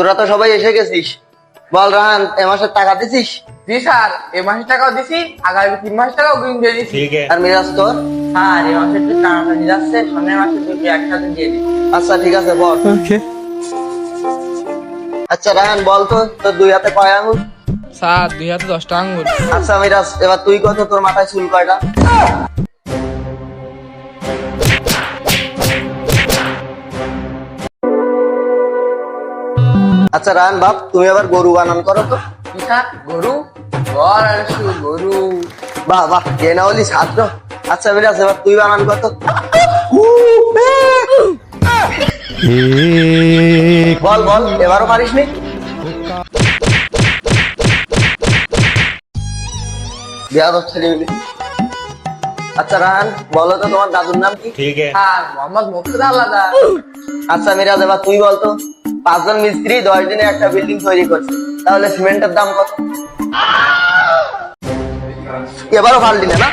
তোরা তো সবাই এসে গেছিস, বল রাহান এ মাসের টাকা দিছিস? জি স্যার, এ মাসের টাকাও দিছি, আগামী 3 মাসের টাকাও অগ্রিম দিয়ে দিছি। আর মিরাজ তোর? স্যার, এই মাসে একটু টানাটানি যাচ্ছে, সামনের মাসে দুটো একসাথে দিয়ে দিই। আচ্ছা ঠিক আছে বল। আচ্ছা রাহান বল তো তোর দুই হাতে কয় আঙুল? স্যার, 2 হাতে 10টা আঙ্গুল। আচ্ছা মিরাজ এবার তুই কত, তোর মাথায় চুল কয়টা? আচ্ছা রাহান বাপ তুমি আবার গরু বানান করো তো। কি স্যার? গরু? বল আর শুধু গরু। বাহ বাহ, এ না হলি ছাত্র। আচ্ছা মিরাজ এবার তুই বানান কত? বল বল, এবারও পারিস নি? বেয়াদব ছেলেগুলি। আচ্ছা রাহান বলো তো তোমার দাদুর নাম কি? স্যার, মোহাম্মদ মুর্তজা আলাদা। আচ্ছা মিরাজ এবার তুই বলতো 5 জন মিস্ত্রি 10 দিনে একটা বিল্ডিং তৈরি করছে, তাহলে সিমেন্টের দাম কত? এবারও পারলি না?